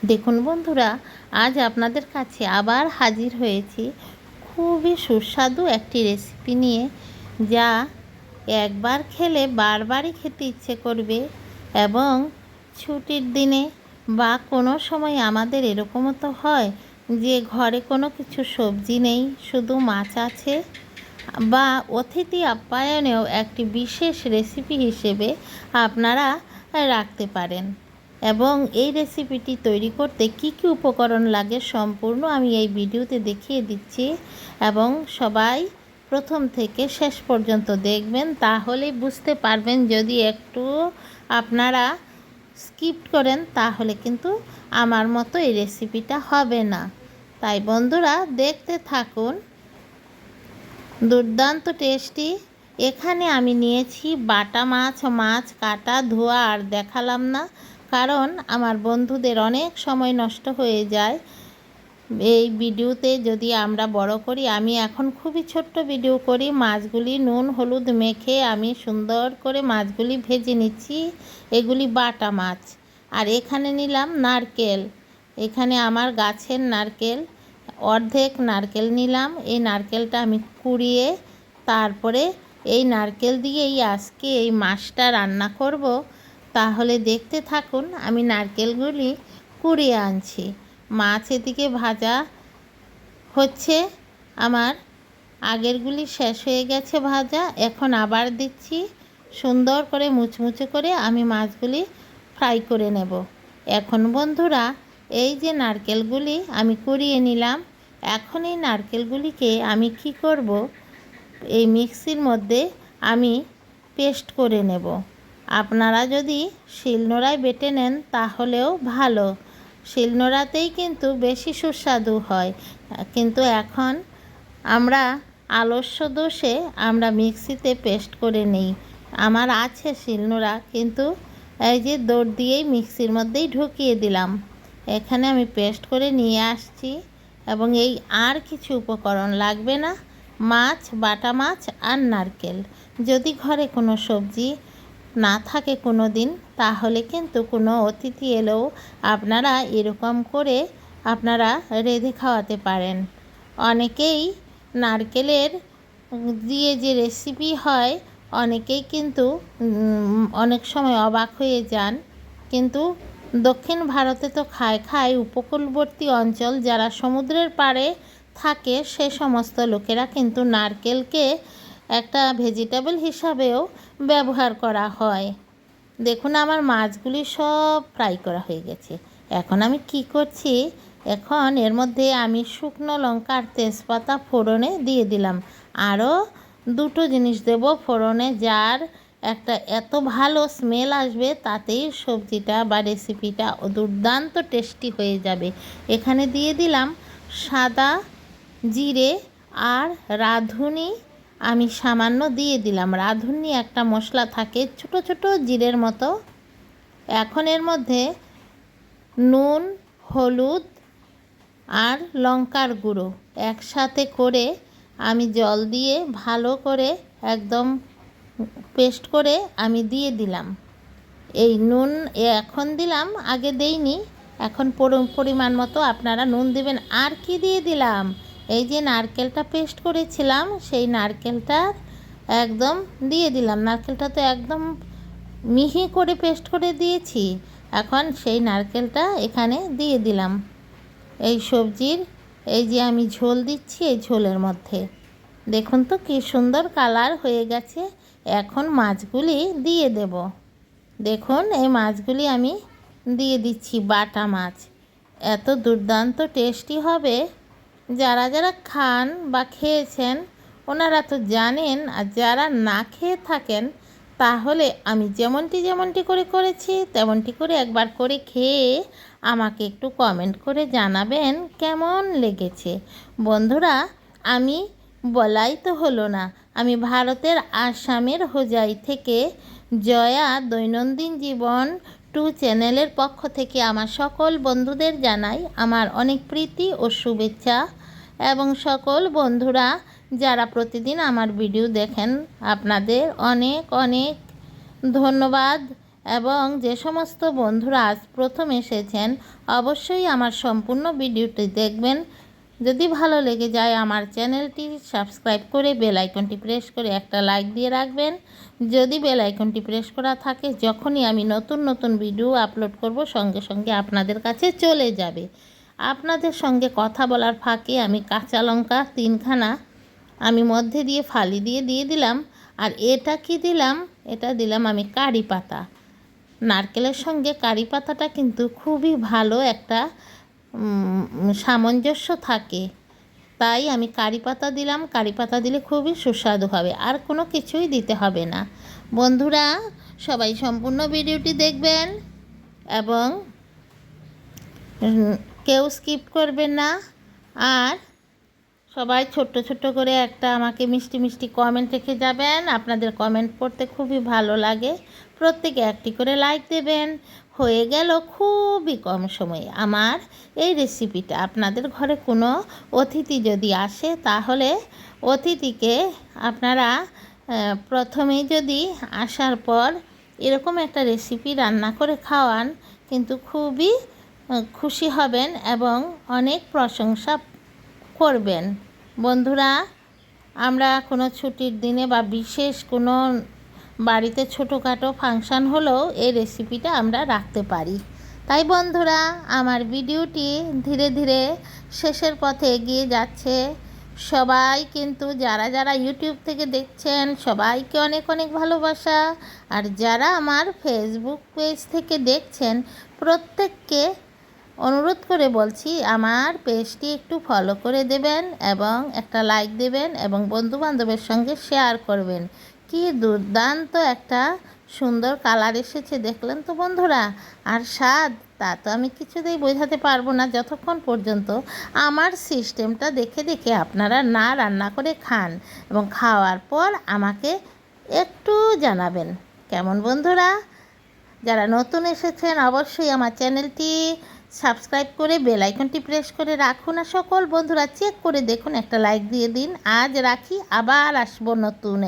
দেখুন বন্ধুরা, আজ আপনাদের কাছে আবার হাজির হয়েছি খুবই সুস্বাদু একটি রেসিপি নিয়ে, যা একবার খেলে বারবারই খেতে ইচ্ছে করবে। এবং ছুটির দিনে বা কোনো সময় আমাদের এরকমও তো হয় যে ঘরে কোনো কিছু সবজি নেই, শুধু মাছ আছে, বা অতিথি আপ্যায়নেও একটি বিশেষ রেসিপি হিসেবে আপনারা রাখতে পারেন। এবং এই রেসিপিটি তৈরি করতে কি কি উপকরণ লাগে সম্পূর্ণ আমি এই ভিডিওতে দেখিয়ে দিচ্ছি, এবং সবাই প্রথম থেকে শেষ পর্যন্ত দেখবেন, তাহলেই বুঝতে পারবেন। যদি একটু আপনারা স্কিপ করেন তাহলে কিন্তু আমার মতো এই রেসিপিটা হবে না। তাই বন্ধুরা দেখতে থাকুন। দুর্দান্ত টেস্টি। এখানে আমি নিয়েছি বাটা মাছ। মাছ কাটা ধোয়া আর দেখালাম না, কারণ আমার বন্ধুদের অনেক সময় নষ্ট হয়ে যায় এই ভিডিওতে যদি আমরা বড় করি। আমি এখন খুবই ছোট্ট ভিডিও করি। মাছগুলি নুন হলুদ মেখে আমি সুন্দর করে মাছগুলি ভেজে নিচ্ছি। এগুলি বাটা মাছ। আর এখানে নিলাম নারকেল। এখানে আমার গাছের নারকেল, অর্ধেক নারকেল নিলাম। এই নারকেলটা আমি কুড়িয়ে তারপরে এই নারকেল দিয়েই আজকে এই মাছটা রান্না করব। তাহলে দেখতে থাকুন। আমি নারকেলগুলি কুড়িয়ে আনছি। মাছ এদিকে ভাজা হচ্ছে। আমার আগেরগুলি শেষ হয়ে গেছে ভাজা, এখন আবার দিচ্ছি। সুন্দর করে মুচমুচে করে আমি মাছগুলি ফ্রাই করে নেব। এখন বন্ধুরা, এই যে নারকেলগুলি আমি কুড়িয়ে নিলাম, এখন এই নারকেলগুলিকে আমি কি করব, এই মিক্সির মধ্যে আমি পেস্ট করে নেব। আপনারা যদি শিলনোড়ায় বেটে নেন তাহলেও ভালো, শিলনোড়াতেই কিন্তু বেশি সুস্বাদু হয়। কিন্তু এখন আমরা আলস্য দোষে আমরা মিক্সিতে পেস্ট করে নিই। আমার আছে শিলনোড়া, কিন্তু এই যে দৌড় দিয়েই মিক্সির মধ্যেই ঢুকিয়ে দিলাম। এখানে আমি পেস্ট করে নিয়ে আসছি। এবং এই আর কিছু উপকরণ লাগবে না, মাছ, বাটা মাছ আর নারকেল। যদি ঘরে কোনো সবজি না থাকে কোনো দিন, তাহলে কিন্তু কোনো অতিথি এলেও আপনারা এরকম করে আপনারা রেঁধে খাওয়াতে পারেন। অনেকেই নারকেলের দিয়ে যে রেসিপি হয়, অনেকেই কিন্তু অনেক সময় অবাক হয়ে যান। কিন্তু দক্ষিণ ভারতে তো খায় উপকূলবর্তী অঞ্চল যারা সমুদ্রের পাড়ে থাকে, সে সমস্ত লোকেরা কিন্তু নারকেলকে একটা ভেজিটেবল হিসাবেও ব্যবহার করা হয়। দেখুন আমার মাছগুলি সব ফ্রাই করা হয়ে গেছে। এখন আমি কি করছি, এখন এর মধ্যে আমি শুকনো লঙ্কা আর তেজপাতা ফোড়নে দিয়ে দিলাম। আরও দুটো জিনিস দেব ফোড়নে, যার একটা এত ভালো স্মেল আসবে, তাতেই সবজিটা বা রেসিপিটা দুর্দান্ত টেস্টি হয়ে যাবে। এখানে দিয়ে দিলাম সাদা জিরে আর রাঁধুনি। আমি সামান্য দিয়ে দিলাম। রাঁধুনি একটা মশলা থাকে ছোট ছোট জিরের মতো। এখন এর মধ্যে নুন, হলুদ আর লঙ্কার গুঁড়ো একসাথে করে আমি জল দিয়ে ভালো করে একদম পেস্ট করে আমি দিয়ে দিলাম। এই নুন এখন দিলাম, আগে দেইনি। এখন পরিমাণ মতো আপনারা নুন দেবেন। আর কি দিয়ে দিলাম, এই যে নারকেলটা পেস্ট করেছিলাম, সেই নারকেলটা একদম দিয়ে দিলাম। নারকেলটা তো একদম মিহি করে পেস্ট করে দিয়েছি। এখন সেই নারকেলটা এখানে দিয়ে দিলাম এই সবজির, এই যে আমি ঝোল দিচ্ছি এই ঝোলের মধ্যে। দেখুন তো কি সুন্দর কালার হয়ে গেছে। এখন মাছগুলি দিয়ে দেব। দেখুন এই মাছগুলি আমি দিয়ে দিচ্ছি, বাটা মাছ। এত দুর্দান্ত টেস্টি হবে। যারা যারা খান বা খেয়েছেন ওনারা তো জানেন, আর যারা না খেয়ে থাকেন তাহলে আমি যেমনটি করে করেছি তেমনটি করে একবার করে খেয়ে আমাকে একটু কমেন্ট করে জানাবেন কেমন লেগেছে। বন্ধুরা, আমি বলাই তো হলো না, আমি ভারতের আসামের হোজাই থেকে জয়া দৈনন্দিন জীবন 2 চ্যানেলের পক্ষ থেকে আমার সকল বন্ধুদের জানাই আমার অনেক প্রীতি ও শুভেচ্ছা। এবং সকল বন্ধুরা যারা প্রতিদিন আমার ভিডিও দেখেন, আপনাদের অনেক অনেক ধন্যবাদ। এবং যে সমস্ত বন্ধুরা আজ প্রথম এসেছেন অবশ্যই আমার সম্পূর্ণ ভিডিওটি দেখবেন। যদি ভালো লেগে যায় আমার চ্যানেলটি সাবস্ক্রাইব করে বেল আইকনটি প্রেস করে একটা লাইক দিয়ে রাখবেন। যদি বেল আইকনটি প্রেস করা থাকে যখনই আমি নতুন নতুন ভিডিও আপলোড করব সঙ্গে সঙ্গে আপনাদের কাছে চলে যাবে। আপনাদের সঙ্গে কথা বলার ফাঁকে আমি কাঁচা লঙ্কা 3খানা আমি মধ্যে দিয়ে ফালি দিয়ে দিলাম। আর এটা কি দিলাম, এটা দিলাম আমি কারি পাতা। নারকেলের সঙ্গে কারি পাতাটা কিন্তু খুবই ভালো একটা সামঞ্জস্য থাকে, তাই আমি কারি পাতা দিলাম। কারি পাতা দিলে খুবই সুস্বাদু হবে, আর কোনো কিছুই দিতে হবে না। বন্ধুরা সবাই সম্পূর্ণ ভিডিওটি দেখবেন এবং কেউ স্কিপ করবেন না। আর সবাই ছোট্ট ছোট্ট করে একটা আমাকে মিষ্টি মিষ্টি কমেন্ট রেখে যাবেন। আপনাদের কমেন্ট পড়তে খুবই ভালো লাগে। প্রত্যেকে একটি করে লাইক দেবেন। হয়ে গেল খুবই কম সময়ে আমার এই রেসিপিটা। আপনাদের ঘরে কোনো অতিথি যদি আসে তাহলে অতিথিকে আপনারা প্রথমেই যদি আসার পর এরকম একটা রেসিপি রান্না করে খাওয়ান কিন্তু খুবই খুশি হবেন এবং অনেক প্রশংসা করবেন। বন্ধুরা আমরা কোনো ছুটির দিনে বা বিশেষ কোনো বাড়িতে ছোটোখাটো ফাংশান হলেও এই রেসিপিটা আমরা রাখতে পারি। তাই বন্ধুরা আমার ভিডিওটি ধীরে ধীরে শেষের পথে এগিয়ে যাচ্ছে। সবাই কিন্তু যারা যারা ইউটিউব থেকে দেখছেন সবাইকে অনেক অনেক ভালোবাসা। আর যারা আমার ফেসবুক পেজ থেকে দেখছেন প্রত্যেককে অনুরোধ করে বলছি আমার পেজটি একটু ফলো করে দেবেন এবং একটা লাইক দেবেন এবং বন্ধুবান্ধবের সঙ্গে শেয়ার করবেন। কি দুর্দান্ত একটা সুন্দর কালার এসেছে দেখলেন তো বন্ধুরা। আর স্বাদ তা তো আমি কিছুতেই বোঝাতে পারবো না যতক্ষণ পর্যন্ত আমার সিস্টেমটা দেখে দেখে আপনারা না রান্না করে খান এবং খাওয়ার পর আমাকে একটু জানাবেন কেমন। বন্ধুরা যারা নতুন এসেছেন অবশ্যই আমার চ্যানেলটি সাবস্ক্রাইব করে বেল আইকনটি প্রেস করে রাখুন। আর সকল বন্ধুরা চেক করে দেখুন একটা লাইক দিয়ে দিন। আজ রাখি, আবার আসবো নতুন